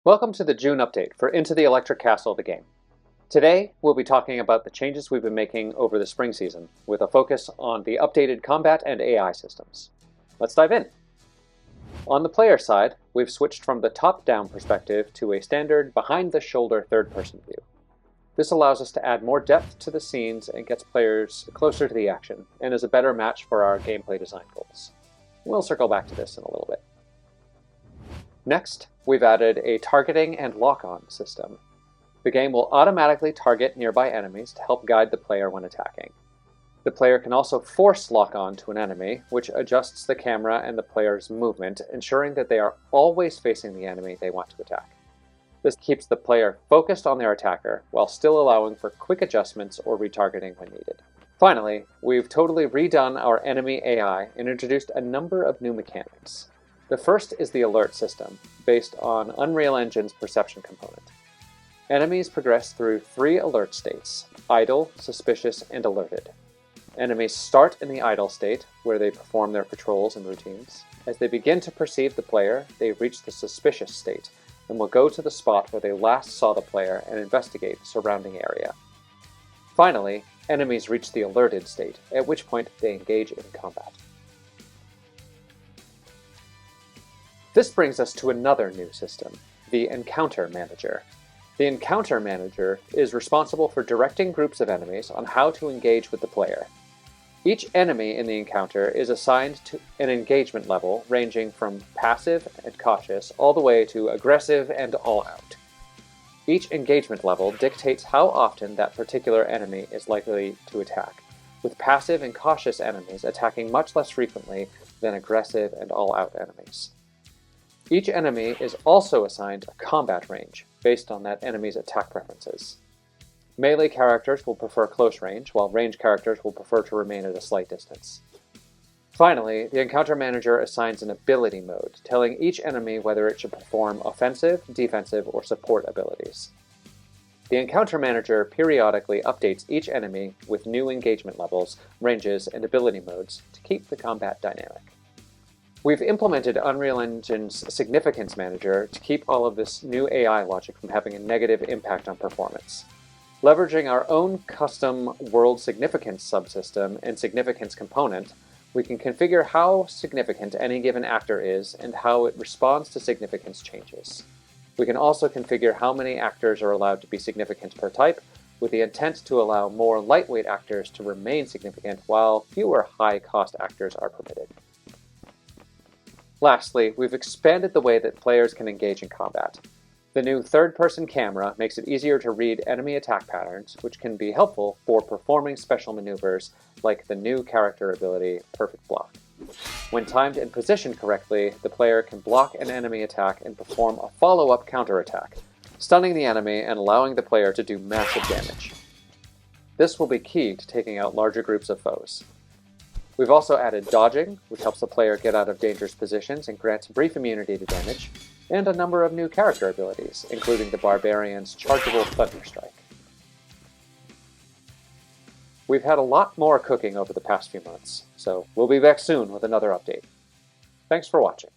Welcome to the June update for Into the Electric Castle, the game. Today, we'll be talking about the changes we've been making over the spring season, with a focus on the updated combat and AI systems. Let's dive in. On the player side, we've switched from the top-down perspective to a standard behind-the-shoulder third-person view. This allows us to add more depth to the scenes and gets players closer to the action, and is a better match for our gameplay design goals. We'll circle back to this in a little bit. Next, we've added a targeting and lock-on system. The game will automatically target nearby enemies to help guide the player when attacking. The player can also force lock-on to an enemy, which adjusts the camera and the player's movement, ensuring that they are always facing the enemy they want to attack. This keeps the player focused on their attacker, while still allowing for quick adjustments or retargeting when needed. Finally, we've totally redone our enemy AI and introduced a number of new mechanics. The first is the alert system, based on Unreal Engine's perception component. Enemies progress through 3 alert states: idle, suspicious, and alerted. Enemies start in the idle state, where they perform their patrols and routines. As they begin to perceive the player, they reach the suspicious state, and will go to the spot where they last saw the player and investigate the surrounding area. Finally, enemies reach the alerted state, at which point they engage in combat. This brings us to another new system, the Encounter Manager. The Encounter Manager is responsible for directing groups of enemies on how to engage with the player. Each enemy in the encounter is assigned to an engagement level ranging from passive and cautious all the way to aggressive and all-out. Each engagement level dictates how often that particular enemy is likely to attack, with passive and cautious enemies attacking much less frequently than aggressive and all-out enemies. Each enemy is also assigned a combat range, based on that enemy's attack preferences. Melee characters will prefer close range, while range characters will prefer to remain at a slight distance. Finally, the Encounter Manager assigns an ability mode, telling each enemy whether it should perform offensive, defensive, or support abilities. The Encounter Manager periodically updates each enemy with new engagement levels, ranges, and ability modes to keep the combat dynamic. We've implemented Unreal Engine's Significance Manager to keep all of this new AI logic from having a negative impact on performance. Leveraging our own custom World Significance subsystem and Significance component, we can configure how significant any given actor is and how it responds to significance changes. We can also configure how many actors are allowed to be significant per type, with the intent to allow more lightweight actors to remain significant while fewer high-cost actors are permitted. Lastly, we've expanded the way that players can engage in combat. The new third-person camera makes it easier to read enemy attack patterns, which can be helpful for performing special maneuvers like the new character ability, Perfect Block. When timed and positioned correctly, the player can block an enemy attack and perform a follow-up counterattack, stunning the enemy and allowing the player to do massive damage. This will be key to taking out larger groups of foes. We've also added dodging, which helps the player get out of dangerous positions and grants brief immunity to damage, and a number of new character abilities, including the Barbarian's chargeable Thunder Strike. We've had a lot more cooking over the past few months, so we'll be back soon with another update. Thanks for watching.